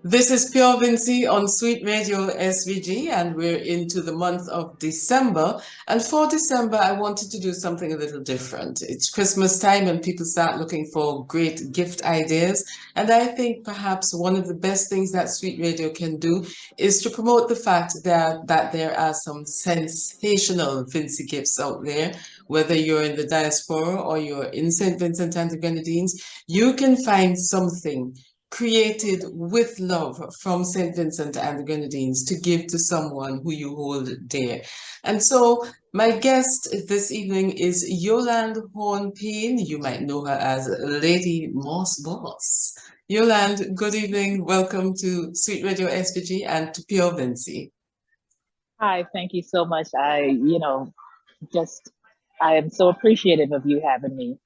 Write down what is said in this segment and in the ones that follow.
This is Pure Vincy on Sweet Radio SVG, and we're into the month of December. And for December, I wanted to do something a little different. It's Christmas time, and people start looking for great gift ideas. And I think perhaps one of the best things that Sweet Radio can do is to promote the fact that there are some sensational Vincy gifts out there. Whether you're in the diaspora or you're in St. Vincent and the Grenadines, you can find something created with love from St. Vincent and the Grenadines to give to someone who you hold dear. And so my guest this evening is Yolande Horne-Payne. You might know her as Lady Moss Boss. Yolande, good evening. Welcome to Sweet Radio SPG and to Pure Vincy. Hi, thank you so much. Just, I am so appreciative of you having me.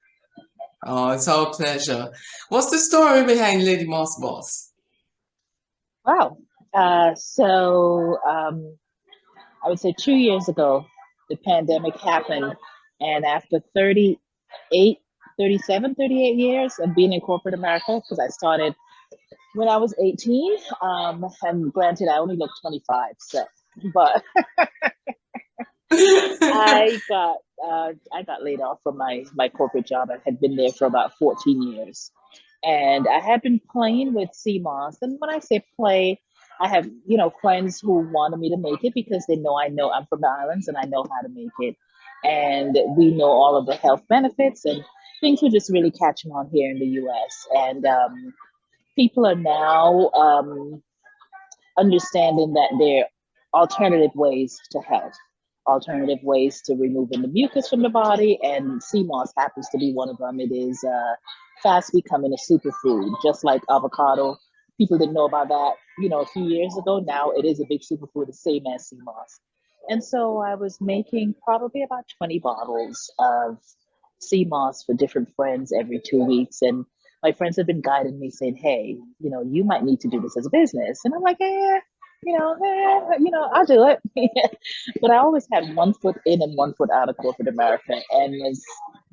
Oh, it's our pleasure. What's the story behind Lady Moss Boss? Wow. I would say 2 years ago, the pandemic happened. And after 38 years of being in corporate America, because I started when I was 18, and granted, I only look 25, but I got laid off from my corporate job. I had been there for about 14 years, and I had been playing with CMOS. And when I say play, I have friends who wanted me to make it because they know I'm from the islands and I know how to make it, and we know all of the health benefits and things were just really catching on here in the U.S. And people are now understanding that there are alternative ways to health, alternative ways to removing the mucus from the body, and CMOS happens to be one of them. It is fast becoming a superfood, just like avocado. People didn't know about that, a few years ago. Now it is a big superfood, the same as CMOS. And so I was making probably about 20 bottles of CMOS for different friends every 2 weeks. And my friends have been guiding me saying, hey, you might need to do this as a business. And I'm like, I'll do it. But I always had one foot in and one foot out of corporate America. And as,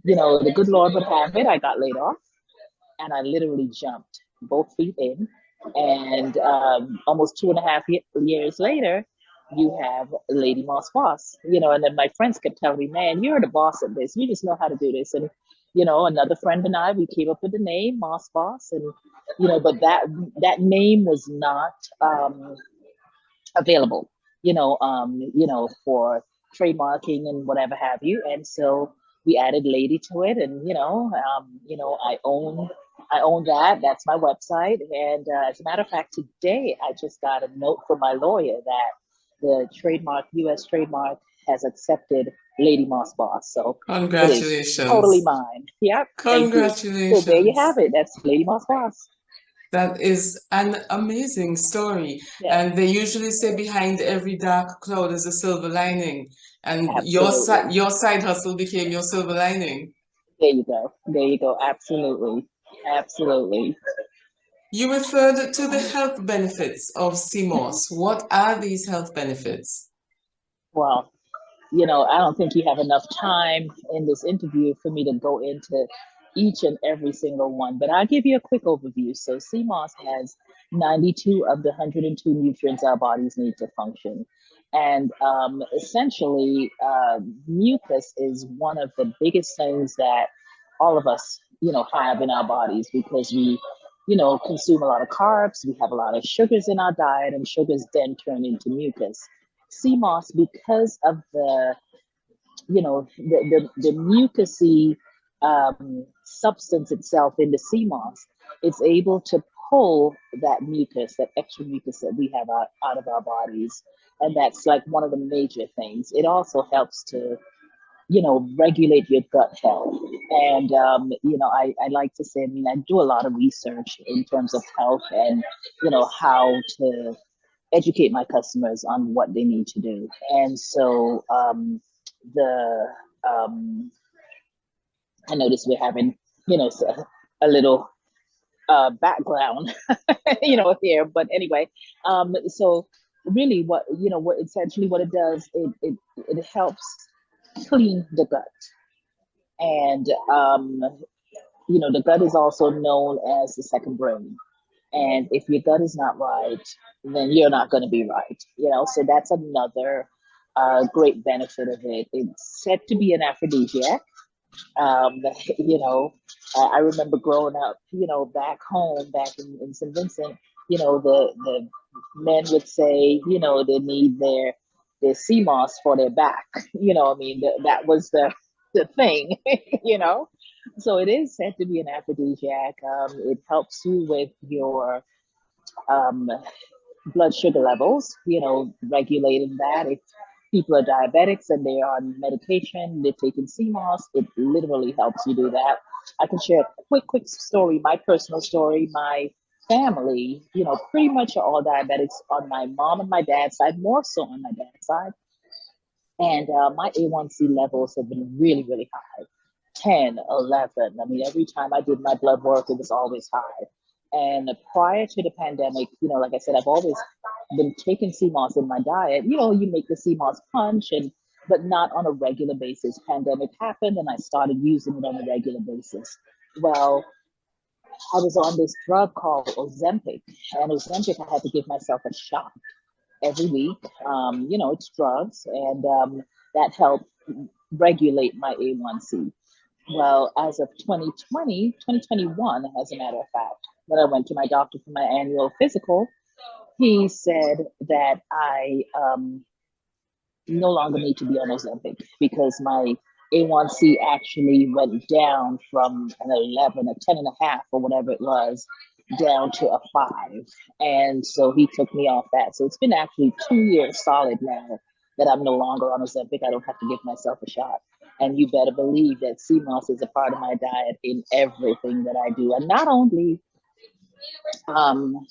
the good Lord would have it, I got laid off and I literally jumped both feet in. And almost 2.5 years later, you have Lady Moss Boss, and then my friends kept telling me, man, you're the boss of this. You just know how to do this. And, another friend and I, we came up with the name Moss Boss. And, but that name was not available, for trademarking and whatever have you. And so we added Lady to it. And, I own that. That's my website. And as a matter of fact, today I just got a note from my lawyer that the U.S. trademark has accepted Lady Moss Boss. So it is totally Congratulations. mine. Yep. Thank you. So there you have Congratulations. it. That's Lady Moss Boss. That is an amazing story. Yeah, And they usually say behind every dark cloud is a silver lining. And absolutely. your side hustle became your silver lining. There you go. There you go. Absolutely. Absolutely. You referred to the health benefits of CMOS. What are these health benefits? Well, I don't think you have enough time in this interview for me to go into each and every single one, but I'll give you a quick overview. So CMOS has 92 of the 102 nutrients our bodies need to function. And essentially, mucus is one of the biggest things that all of us, have in our bodies because we, consume a lot of carbs, we have a lot of sugars in our diet, and sugars then turn into mucus. CMOS, because of the mucousy substance itself in the CMOS, it's able to pull that mucus, that extra mucus that we have out of our bodies. And that's like one of the major things. It also helps to, regulate your gut health. And, I like to say, I mean, I do a lot of research in terms of health and, how to educate my customers on what they need to do. And so the I noticed we're having, a little background, here. But anyway, so really, what essentially what it does, it helps clean the gut, and the gut is also known as the second brain. And if your gut is not right, then you're not going to be right. So that's another great benefit of it. It's said to be an aphrodisiac. Um, you know, I remember growing up, back home, back in St. Vincent, the men would say, they need their sea moss for their back. That was the thing, you know. So it is said to be an aphrodisiac. It helps you with your um, blood sugar levels, regulating that. If people are diabetics and they're on medication, they're taking CMOS, it literally helps you do that. I can share a quick story, my personal story. My family, pretty much are all diabetics on my mom and my dad's side, more so on my dad's side. And my A1C levels have been really, really high. 10, 11. I mean, every time I did my blood work, it was always high. And prior to the pandemic, like I said, I've always been taking CMOS in my diet. You make the CMOS punch, but not on a regular basis. Pandemic happened and I started using it on a regular basis. Well, I was on this drug called Ozempic, and Ozempic, I had to give myself a shot every week. It's drugs, and that helped regulate my A1C. Well, as of 2020, 2021, as a matter of fact, when I went to my doctor for my annual physical, he said that I no longer need to be on Ozempic because my A1C actually went down from an 11, a 10 and a half, or whatever it was, down to a 5. And so he took me off that. So it's been actually 2 years solid now that I'm no longer on Ozempic. I don't have to give myself a shot. And you better believe that CMOS is a part of my diet in everything that I do. And not only um,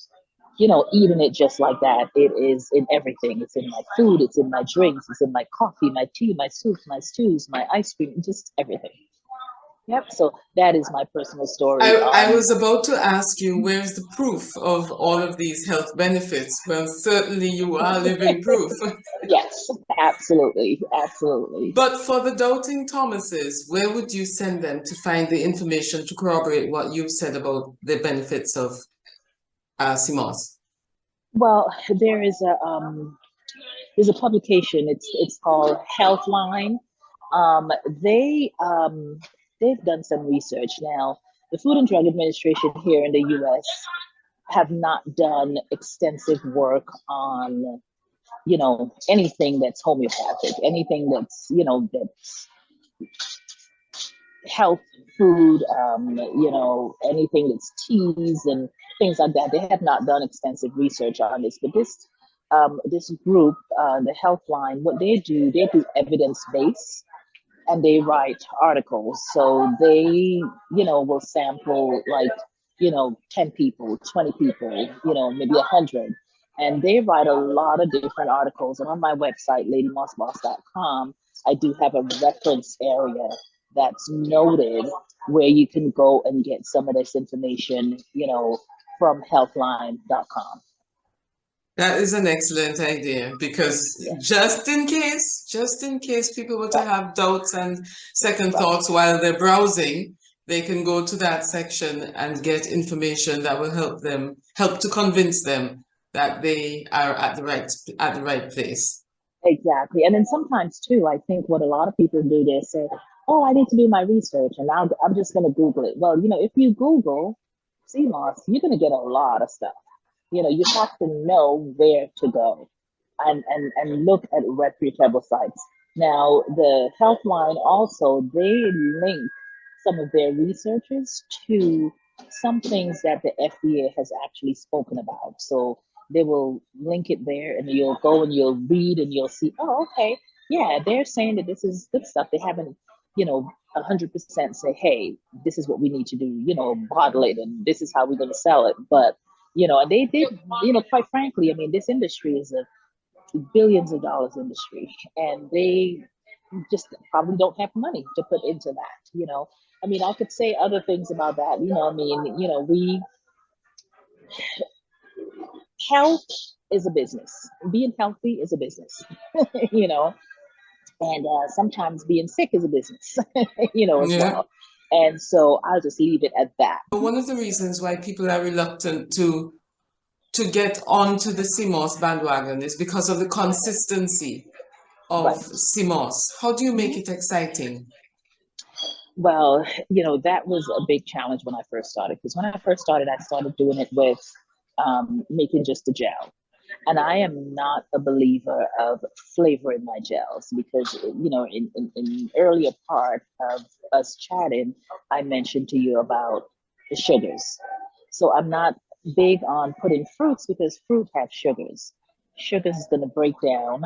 eating it just like that. It is in everything. It's in my food, it's in my drinks, it's in my coffee, my tea, my soup, my stews, my ice cream, just everything. Yep. So that is my personal story I on. was about to ask you, where's the proof of all of these health benefits? Well, certainly you are living proof. Yes, absolutely. Absolutely. But for the doubting Thomases, where would you send them to find the information to corroborate what you've said about the benefits of CMOS? Well, there's a publication. It's called Healthline. Um, they they've done some research now. The Food and Drug Administration here in the U.S. have not done extensive work on anything that's homeopathic, anything that's health food, anything that's teas and things like that. They have not done extensive research on this, but this group, the Healthline, what they do evidence based, and they write articles. So they, will sample like, 10 people, 20 people, maybe 100. And they write a lot of different articles. And on my website, ladymossboss.com, I do have a reference area that's noted where you can go and get some of this information, from healthline.com. That is an excellent idea because Yeah, just in case people were to right, have doubts and second right. thoughts while they're browsing, they can go to that section and get information that will help to convince them that they are at the right place. Exactly. And then sometimes too, I think what a lot of people do, they say, "Oh, I need to do my research, and I'm just going to Google it." Well, if you Google CMOS, you're going to get a lot of stuff. You have to know where to go, and look at reputable sites. Now, the Healthline also, they link some of their researchers to some things that the FDA has actually spoken about. So they will link it there, and you'll go and you'll read and you'll see, oh, okay, yeah, they're saying that this is good stuff. They haven't, 100% say, hey, this is what we need to do, bottle it, and this is how we're going to sell it. But, and they did, quite frankly, I mean, this industry is a billions of dollars industry, and they just probably don't have money to put into that. I mean, I could say other things about that. I mean, health is a business. Being healthy is a business, you know, and sometimes being sick is a business, as Yeah. well. And so I'll just leave it at that. One of the reasons why people are reluctant to get onto the CMOS bandwagon is because of the consistency of Right. CMOS. How do you make Mhm. it exciting? Well, that was a big challenge when I first started, because when I first started, I started doing it with making just a gel. And I am not a believer of flavoring my gels because, in earlier part of us chatting, I mentioned to you about the sugars. So I'm not big on putting fruits because fruit have sugars. Sugars is going to break down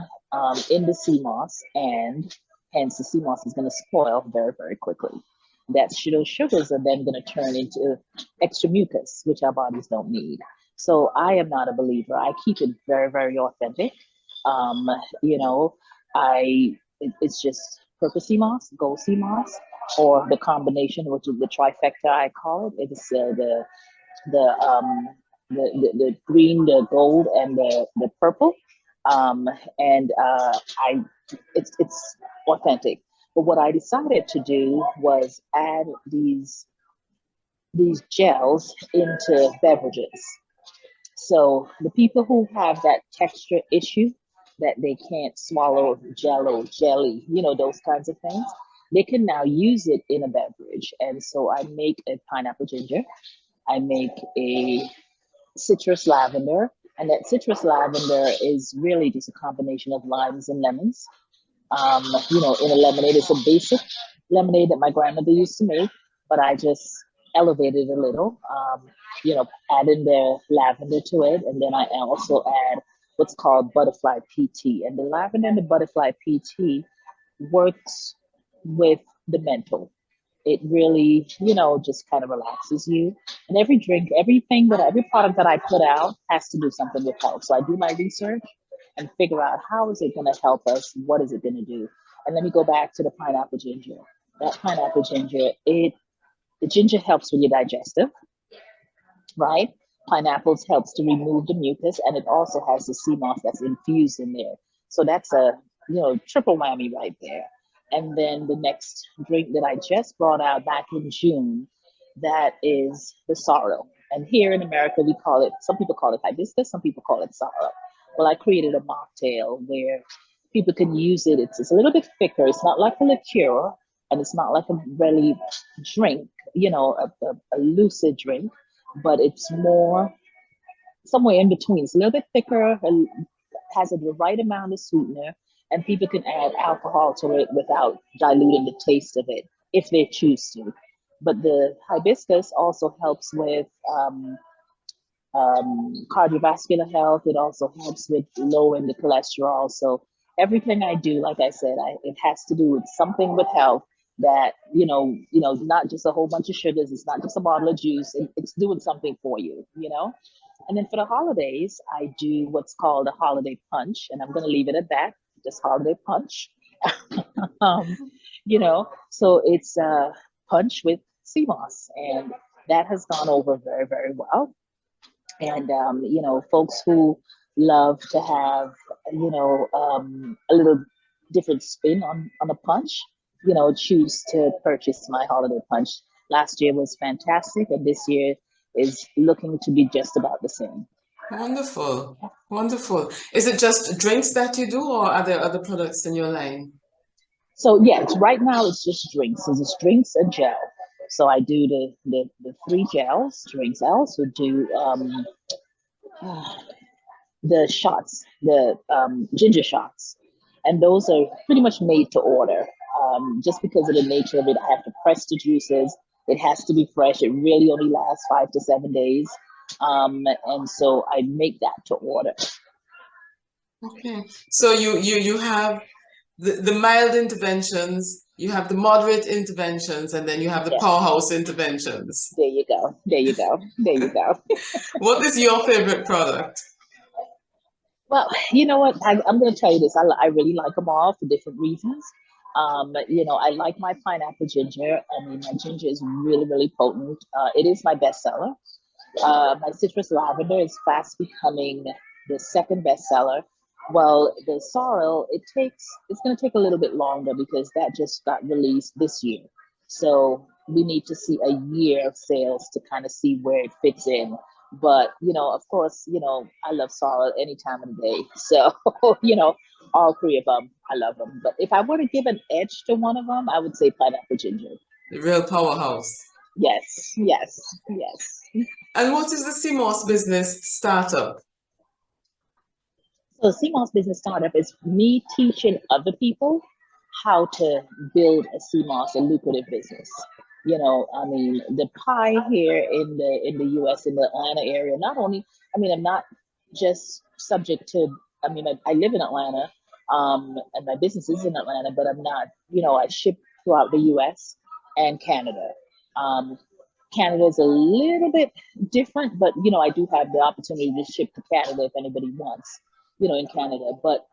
in the sea moss, and hence the sea moss is going to spoil very, very quickly. Those sugars are then going to turn into extra mucus, which our bodies don't need. So I am not a believer. I keep it very, very authentic. Um, you know, it's just purple sea moss, gold sea moss, or the combination, which is the trifecta I call it. It's the the green, the gold, and the purple. And I it's authentic. But what I decided to do was add these gels into beverages. So the people who have that texture issue that they can't swallow jello, jelly, those kinds of things, they can now use it in a beverage. And so I make a pineapple ginger, I make a citrus lavender, and that citrus lavender is really just a combination of limes and lemons. In a lemonade, it's a basic lemonade that my grandmother used to make, but I just elevated a little, adding the lavender to it. And then I also add what's called butterfly PT. And the lavender and the butterfly PT works with the mental. It really, just kind of relaxes you. And every drink, every product that I put out has to do something with health. So I do my research and figure out how is it going to help us? What is it going to do? And let me go back to the pineapple ginger. That pineapple ginger, the ginger helps with your digestive, right? Pineapples helps to remove the mucus, and it also has the sea moss that's infused in there. So that's a triple whammy right there. And then the next drink that I just brought out back in June, that is the sorrel. And here in America, we call it. Some people call it hibiscus, some people call it sorrel. Well, I created a mocktail where people can use it. It's a little bit thicker. It's not like a liqueur, and it's not like a really drink, a lucid drink, but it's more somewhere in between. It's a little bit thicker, has the right amount of sweetener, and people can add alcohol to it without diluting the taste of it if they choose to. But the hibiscus also helps with cardiovascular health. It also helps with lowering the cholesterol. So everything I do, like I said, it has to do with something with health that, not just a whole bunch of sugars. It's not just a bottle of juice. It's doing something for you. And then for the holidays, I do what's called a holiday punch, and I'm going to leave it at that, just holiday punch. um, so it's a punch with sea moss, and that has gone over very, very well. And folks who love to have a little different spin on a punch, choose to purchase my holiday punch. Last year was fantastic, and this year is looking to be just about the same. Wonderful. Wonderful. Is it just drinks that you do, or are there other products in your line? So yeah, right now it's just drinks. So it's drinks and gel. So I do the three gels, drinks. I also do the shots, the ginger shots, and those are pretty much made to order. Just because of the nature of it, I have to press the juices. It has to be fresh. It really only lasts 5 to 7 days, and so I make that to order. Okay. So you have the mild interventions, you have the moderate interventions, and then you have the Yes, powerhouse interventions. there you go. There you go. There you go. What is your favorite product? Well, you know what? I'm going to tell you this. I really like them all for different reasons. I like my pineapple ginger. I mean, my ginger is really, really potent. It is my bestseller. My citrus lavender is fast becoming the second bestseller. Well, the sorrel, it's going to take a little bit longer because that just got released this year. So, we need to see a year of sales to kind of see where it fits in. But, of course, I love sorrel any time of the day. So, all three of them, I love them. But if I were to give an edge to one of them, I would say pineapple ginger. The real powerhouse. Yes, yes, yes. And what is the CMOS business startup? So CMOS business startup is me teaching other people how to build a CMOS, a lucrative business. I mean, the pie here in the US, in the Atlanta area, not only, I mean, I'm not just subject to, I mean, I live in Atlanta, and my business is in Atlanta, but I'm not, I ship throughout the US and Canada. Um, Canada is a little bit different, but I do have the opportunity to ship to Canada if anybody wants, in Canada. But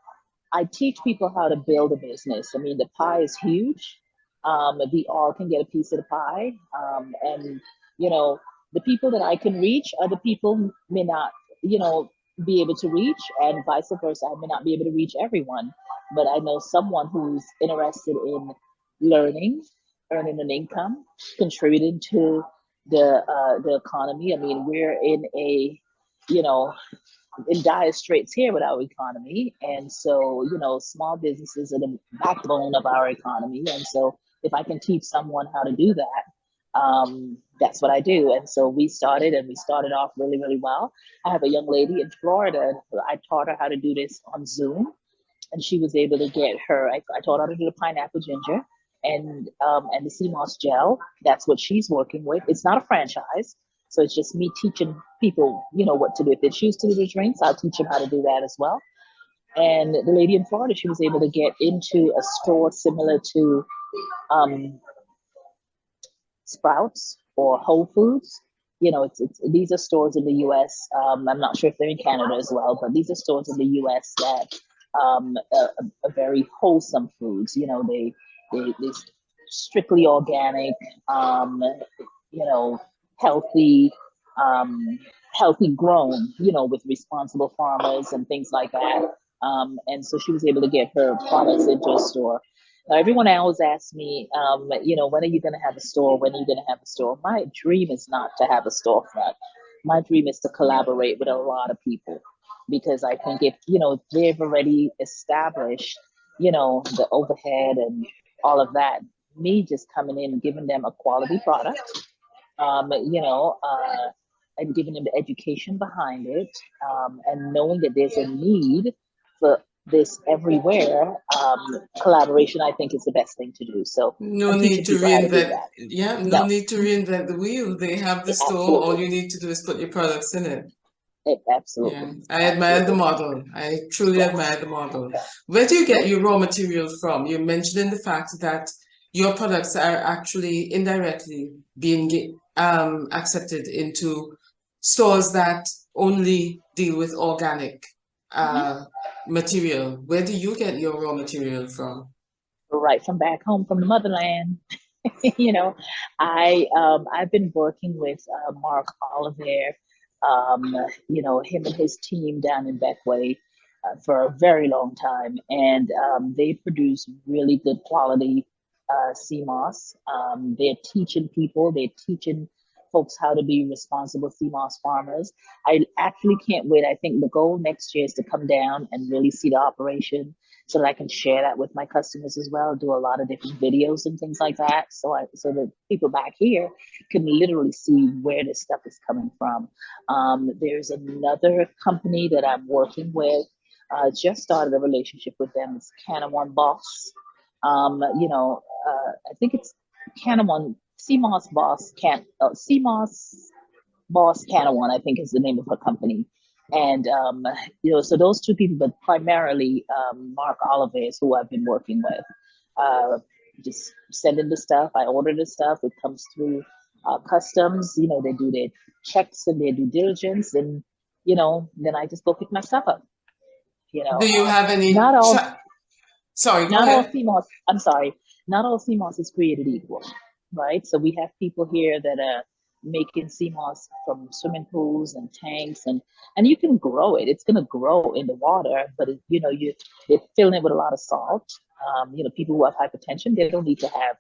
I teach people how to build a business. I mean, the pie is huge. We all can get a piece of the pie. And, the people that I can reach, other people may not, be able to reach, and vice versa. I may not be able to reach everyone, but I know someone who's interested in learning, earning an income, contributing to the economy. I mean, we're in a, you know, in dire straits here with our economy. And so, small businesses are the backbone of our economy. And so if I can teach someone how to do that, that's what I do. And so we started off really, really well. I have a young lady in Florida, and I taught her how to do this on Zoom, and she was able to get her, I taught her to do the pineapple ginger and the sea moss gel. That's what she's working with. It's not a franchise. So it's just me teaching people, what to do. If they choose to do the drinks, I'll teach them how to do that as well. And the lady in Florida, she was able to get into a store similar to um, Sprouts or Whole Foods. It's these are stores in the U.S. I'm not sure if they're in Canada as well, but these are stores in the U.S. that are very wholesome foods. They strictly organic, healthy, um, healthy grown, with responsible farmers and things like that. And so she was able to get her products into a store. Now, everyone always asks me, when are you going to have a store? When are you going to have a store? My dream is not to have a storefront. My dream is to collaborate with a lot of people, because I think if they've already established, the overhead and all of that, me just coming in and giving them a quality product, um, you know, uh, and giving them the education behind it, and knowing that there's a need for this everywhere, collaboration, I think, is the best thing to do. So No I'm need teaching to people how to do reinvent. that. Yeah, no No, need to reinvent the wheel. They have the store. All absolutely, you need to do is put your products in it. Yeah, absolutely, I admire the absolutely. model. I truly admire Yes, the model. Where do you get yes. your raw material from? You mentioned in the fact that your products are actually indirectly being accepted into stores that only deal with organic Mhm. uh, material. Where do you get your raw material from? Right from back home, from the motherland. you know, I've been working with Mark Oliver, him and his team down in Beckway for a very long time, and they produce really good quality CMOS. They're teaching people, they're teaching folks how to be responsible CMOS farmers. I actually can't wait. I think the goal next year is to come down and really see the operation, so that I can share that with my customers as well. Do a lot of different videos and things like that, so that people back here can literally see where this stuff is coming from. There's another company that I'm working with. Just started a relationship with them. It's Canna One Boss. I think it's Canna One CMOS Boss CMOS Boss Canawan, I think is the name of her company. And, so those two people, but primarily Mark Oliver is who I've been working with. Uh, just sending the stuff. I order the stuff. It comes through customs. They do their checks and their due diligence. And, then I just go pick my stuff up. Do you have any Not all, sorry, go not all ahead. CMOS, I'm sorry, not all CMOS is created equal, right? So we have people here that are making CMOS from swimming pools and tanks, and you can grow it. It's going to grow in the water, but they're filling it with a lot of salt. People who have hypertension, they don't need to have,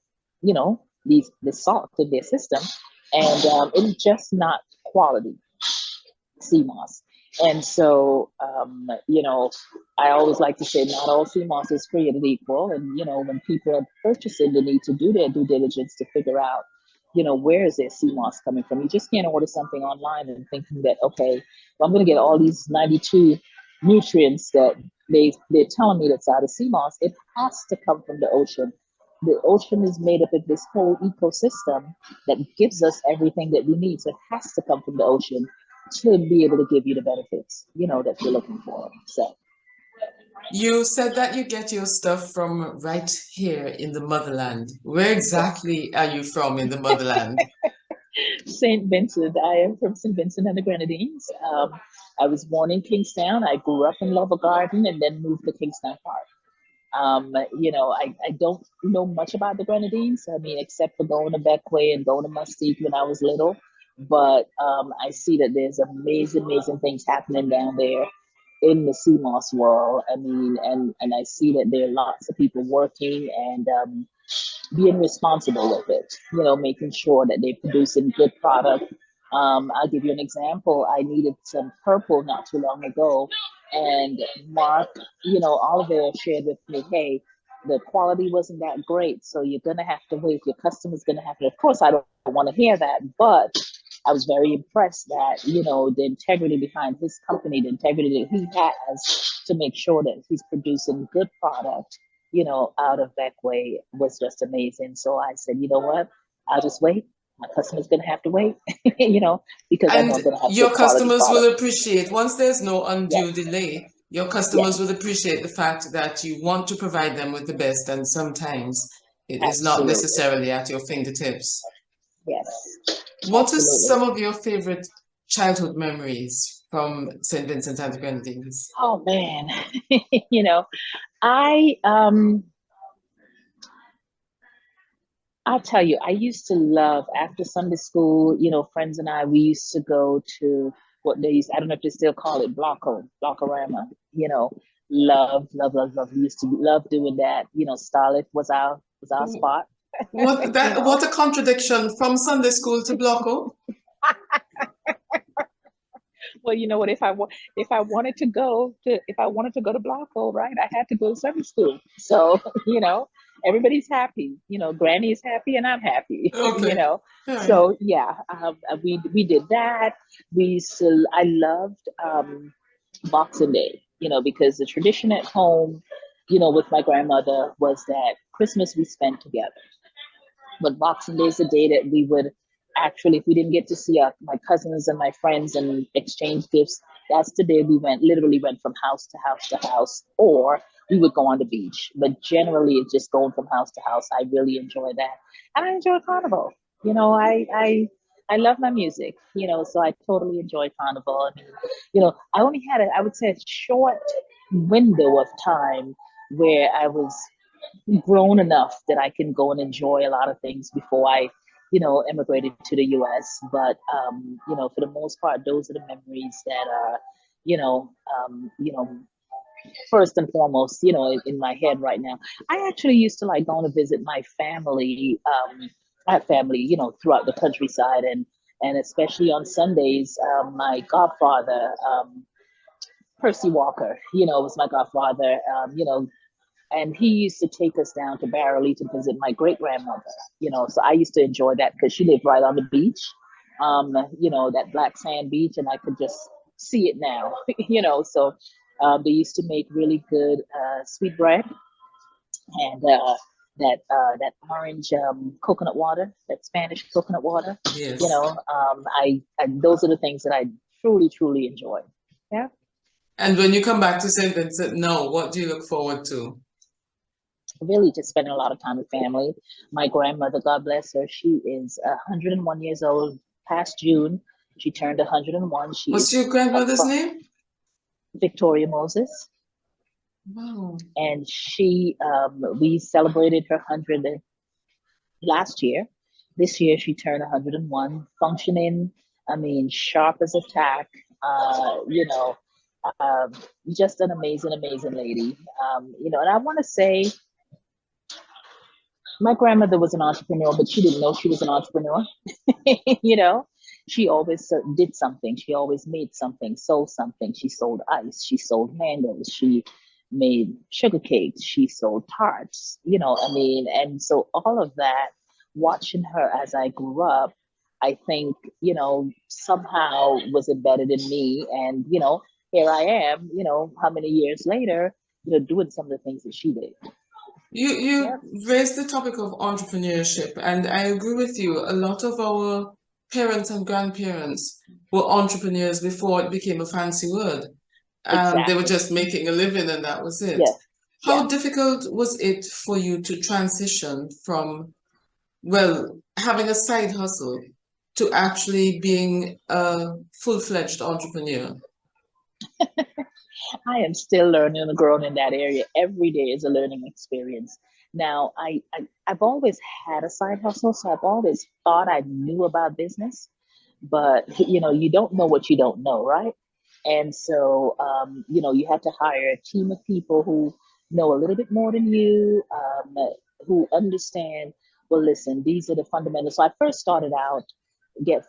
the salt in their system, and it's just not quality sea moss. And so, I always like to say not all sea moss is created equal. And, when people are purchasing, they need to do their due diligence to figure out, where is their sea moss coming from? You just can't order something online and thinking that, okay, well, I'm going to get all these 92 nutrients that they're telling me that's out of sea moss. It has to come from the ocean. The ocean is made up of this whole ecosystem that gives us everything that we need. So it has to come from the ocean to be able to give you the benefits, that you're looking for. So You said that you get your stuff from right here in the motherland. Where exactly are you from in the motherland? St. Vincent, I am from St. Vincent and the Grenadines. I was born in Kingstown. I grew up in Lover Garden and then moved to Kingstown Park. I don't know much about the Grenadines. I mean, except for going to Beckway and going to Mustique when I was little. But I see that there's amazing, amazing things happening down there in the sea moss world. I mean, and I see that there are lots of people working and being responsible with it, making sure that they're producing good product. I'll give you an example. I needed some purple not too long ago, and Mark, Oliver shared with me, hey, the quality wasn't that great, so you're gonna have to wait. Your customer's gonna have to. Of course, I don't want to hear that, but I was very impressed that the integrity behind his company, the integrity that he has to make sure that he's producing good product out of that way was just amazing. So I said, you know what? I'll just wait. My customer's gonna have to wait, because I And know I'm gonna have your good quality customers product. will appreciate, once there's no undue Yes, delay, your customers yes, will appreciate the fact that you want to provide them with the best, and sometimes it is not absolutely. necessarily at your fingertips. Yes, What are absolutely. some of your favorite childhood memories from St. Vincent and the Grenadines? Oh man, you know, I I'll tell you, I used to love after Sunday school, friends and I, we used to go to what they used, I don't know if they still call it Blockorama, love, love, love, love. We used to love doing that. Starlet was our spot, you know. What a contradiction from Sunday school to Blocko. Well, you know what? If I wanted to go to Blocko, right, I had to go to Sunday school. So, everybody's happy. Granny is happy and I'm happy. Okay. All right. So yeah, we did that. I loved Boxing Day. Because the tradition at home, with my grandmother was that Christmas we spent together. But Boxing Day is the day that we would actually, if we didn't get to see my cousins and my friends and exchange gifts, that's the day we literally went from house to house to house, or we would go on the beach. But generally, it's just going from house to house. I really enjoy that. And I enjoy Carnival. I love my music, so I totally enjoy Carnival. I mean, I only had, I would say, a short window of time where I was grown enough that I can go and enjoy a lot of things before I, immigrated to the US. But for the most part, those are the memories that are, first and foremost, in my head right now. I actually used to like going to visit my family. I have family, throughout the countryside, and especially on Sundays, my godfather, Percy Walker, was my godfather. And he used to take us down to Barrowly to visit my great grandmother. So I used to enjoy that because she lived right on the beach, that black sand beach, and I could just see it now. So they used to make really good sweet bread and that orange coconut water, that Spanish coconut water. Yes. I those are the things that I truly truly enjoy. Yeah. And when you come back to St. Vincent now, what do you look forward to? Really just spending a lot of time with family. My grandmother, God bless her, she is 101 years old. Past June, she turned 101. She What's is your grandmother's name? Victoria Moses. Wow. And we celebrated her 100th last year. This year, she turned 101, functioning, I mean, sharp as a tack, um, just an amazing, amazing lady. And I want to say, My grandmother was an entrepreneur, but she didn't know she was an entrepreneur. you know, she always did something. She always made something, sold something. She sold ice. She sold mangoes. She made sugar cakes. She sold tarts. I mean, and so all of that, watching her as I grew up, I think, somehow was embedded in me. And, here I am, how many years later, doing some of the things that she did. You Yeah, raised the topic of entrepreneurship, and I agree with you. A lot of our parents and grandparents were entrepreneurs before it became a fancy word. They were exactly. just making a living and that was it. Yes, How yes. difficult was it for you to transition from, well, having a side hustle to actually being a full-fledged entrepreneur? I am still learning and growing in that area. Every day is a learning experience. Now, I've always had a side hustle, so I've always thought I knew about business, but you don't know what you don't know, right? And so, you have to hire a team of people who know a little bit more than you, who understand. Well, listen, these are the fundamentals. So I first started out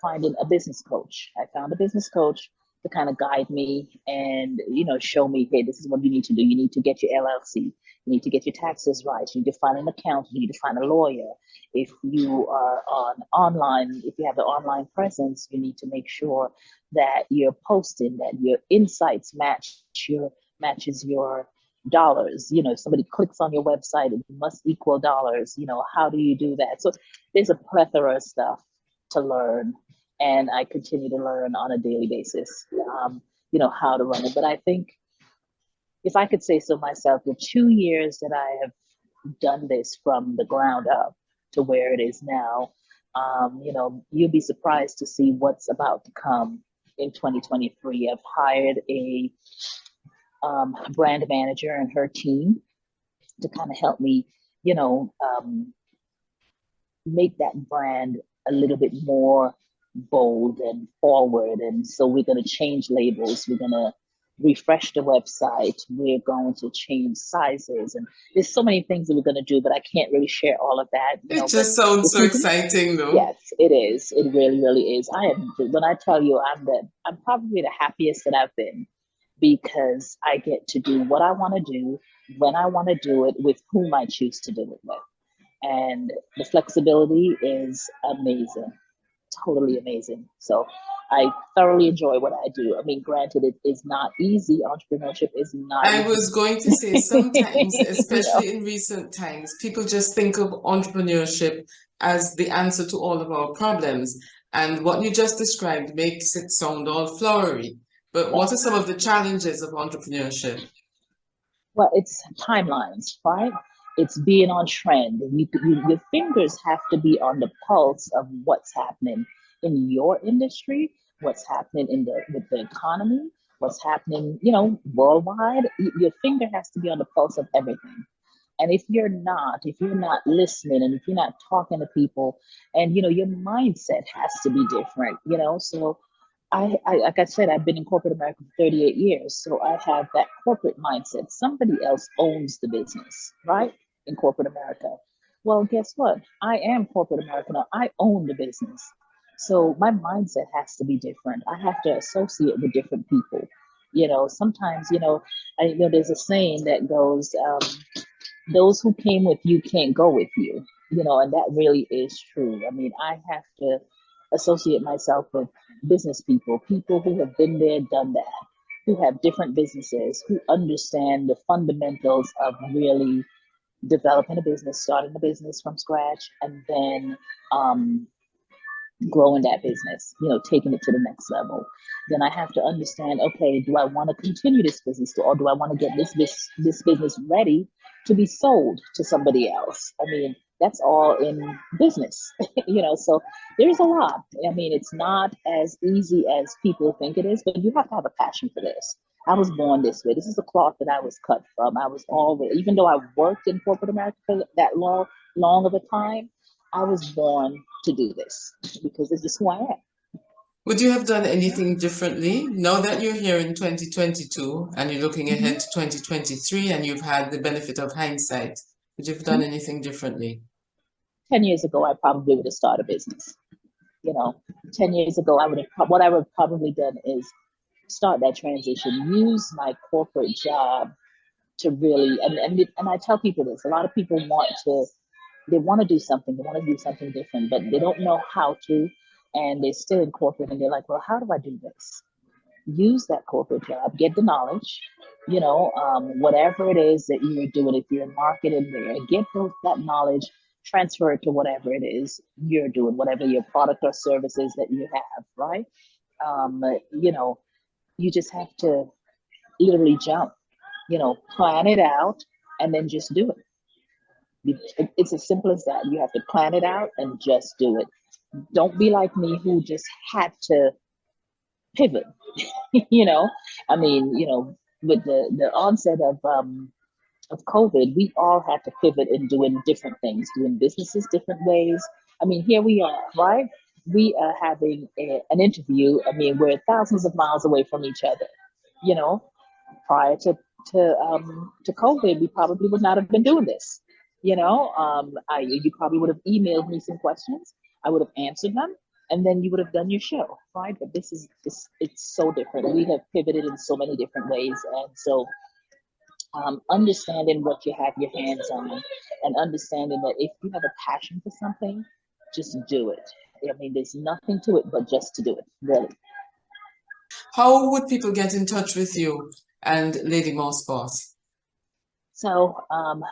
finding a business coach. I found a business coach to kind of guide me and show me, hey, this is what you need to do. You need to get your LLC. You need to get your taxes right. You need to find an accountant. You need to find a lawyer. If you are if you have the online presence, you need to make sure that you're posting, that your insights matches your dollars. If somebody clicks on your website, it must equal dollars. How do you do that? So there's a plethora of stuff to learn, and I continue to learn on a daily basis. How to run it. But I think, if I could say so myself, the 2 years that I have done this from the ground up to where it is now, you'll be surprised to see what's about to come in 2023. I've hired a brand manager and her team to kind of help me, make that brand a little bit more bold and forward. And so we're going to change labels. We're going to refresh the website. We're going to change sizes. And there's so many things that we're going to do, but I can't really share all of that, It but just sounds the so people, exciting, though. yes, it is. It really, really is. When I tell you, I'm probably the happiest that I've been, because I get to do what I want to do, when I want to do it, with whom I choose to do it with. And the flexibility is amazing, totally amazing. So I thoroughly enjoy what I do. I mean, granted, it is not easy. Entrepreneurship is not I was going to say sometimes, easy. especially in recent times, people just think of entrepreneurship as the answer to all of our problems. And what you just described makes it sound all flowery. But what are some of the challenges of entrepreneurship? Well, it's timelines, right? It's being on trend. Your fingers have to be on the pulse of what's happening in your industry, what's happening with the economy, what's happening, worldwide. Your finger has to be on the pulse of everything. And if you're not listening, and if you're not talking to people, and your mindset has to be different. So like I said, I've been in corporate America for 38 years. So I have that corporate mindset. Somebody else owns the business, right? In corporate America. Well, guess what? I am corporate America now. I own the business. So my mindset has to be different. I have to associate with different people. Sometimes, there's a saying that goes, those who came with you can't go with you, and that really is true. I mean, I have to associate myself with business people, people who have been there, done that, who have different businesses, who understand the fundamentals of really developing a business, starting a business from scratch, and then growing that business, taking it to the next level. Then I have to understand, okay, do I want to continue this business, or do I want to get this business ready to be sold to somebody else? I mean, that's all in business, so there's a lot. I mean, it's not as easy as people think it is, but you have to have a passion for this. I was born this way. This is the cloth that I was cut from. I was always, even though I worked in corporate America for that long of a time, I was born to do this because this is who I am. Would you have done anything differently now that you're here in 2022 and you're looking Mm-hmm. ahead to 2023 and you've had the benefit of hindsight? Would you have done Mm-hmm. anything differently? 10 years ago, I probably would have started a business. 10 years ago, what I would have probably done is start that transition, use my corporate job to really, and I tell people this, a lot of people they want to do something, they want to do something different, but they don't know how to, and they're still in corporate, and they're like, well, how do I do this? Use that corporate job, get the knowledge, whatever it is that you're doing, if you're in marketing there, get that knowledge, transfer it to whatever it is you're doing, whatever your product or services that you have, right? Um, you know, you just have to literally jump, plan it out and then just do it. It's as simple as that. You have to plan it out and just do it. Don't be like me who just had to pivot. you know, I mean, with the onset of COVID, we all had to pivot in doing different things, doing businesses different ways. I mean, here we are, right? We are having an interview. I mean, we're thousands of miles away from each other. You know, prior to COVID, we probably would not have been doing this. You probably would have emailed me some questions. I would have answered them, and then you would have done your show, right? But it's so different. We have pivoted in so many different ways, and so understanding what you have your hands on, and understanding that if you have a passion for something, just do it. I mean, there's nothing to it but just to do it, really. How would people get in touch with you and Lady Moss Boss? So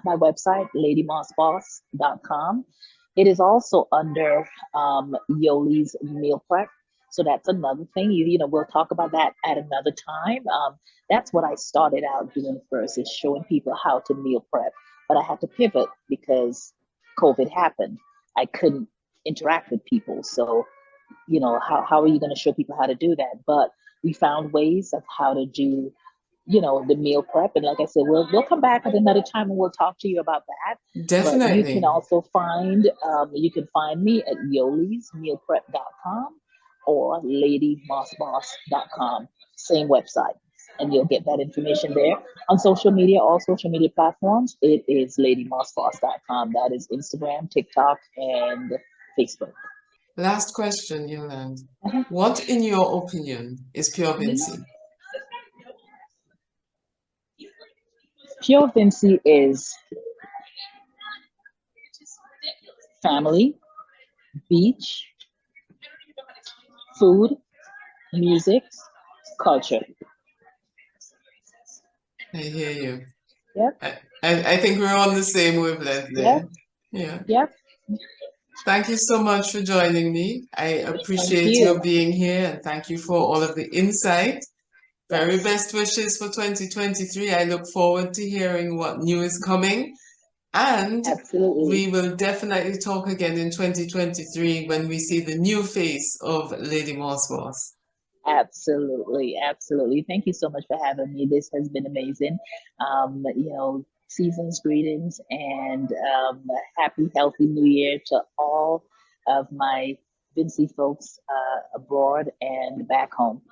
my website, ladymossboss.com. It is also under Yoli's Meal Prep. So that's another thing. We'll talk about that at another time. That's what I started out doing first, is showing people how to meal prep. But I had to pivot because COVID happened. I couldn't interact with people. So, how are you going to show people how to do that? But we found ways of how to do the meal prep. And like I said, we'll come back at another time and we'll talk to you about that. Definitely. But you can also find me at yolismealprep.com or ladymossboss.com, same website. And you'll get that information there. On social media, all social media platforms, it is ladymossboss.com. That is Instagram, TikTok, and Facebook. Last question, Yolande. What, in your opinion, is pure Vincy? Pure Vincy is family, beach, food, music, culture. I hear you. Yep. I think we're on the same wavelength there. Yep. Yeah. Thank you so much for joining me. I appreciate your being here, and thank you for all of the insight. Very best wishes for 2023. I look forward to hearing what new is coming. And absolutely, we will definitely talk again in 2023 when we see the new face of Lady Moss Boss. Absolutely. Thank you so much for having me. This has been amazing. Season's greetings and happy, healthy New Year to all of my Vincy folks abroad and back home.